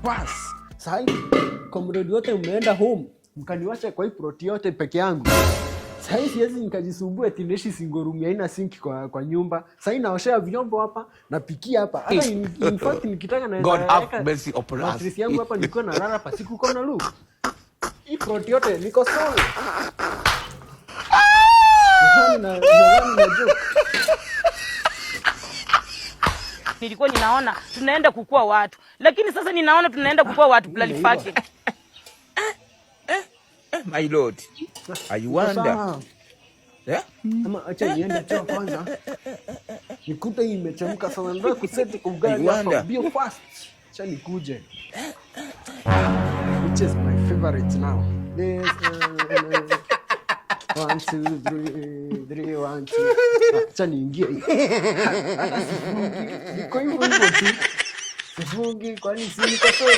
Pass. Sai komredi wote umeenda home, mkaniwacha kwa hii ploti yote peke yangu. Sai siwezi nikajisumbua eti naishi single room haina sink kwa nyumba. Sai naoshea vyombo hapa, napikia hapa. Hata in fact nikitaka naweza God have mercy upon us. Mattress yangu hapa niko na lala hapa, siku kona lu. Hii ploti yote niko solo. Na joke. Nilikuwa ninaona tunaenda kukua watu, lakini sasa ninaona tunaenda kukua watu blood fucking. My lord, I wonder. Yeah? Ama acha niende choo kwanza. Nikuta hii imechemka sana, ndio kuseti kugali hapa bio fast. Acha nikuje. Which is my favorite now. This 1 2 3 1 2. Acha niingie. Niko hivyo tu. Sifungi kwani si niko solo.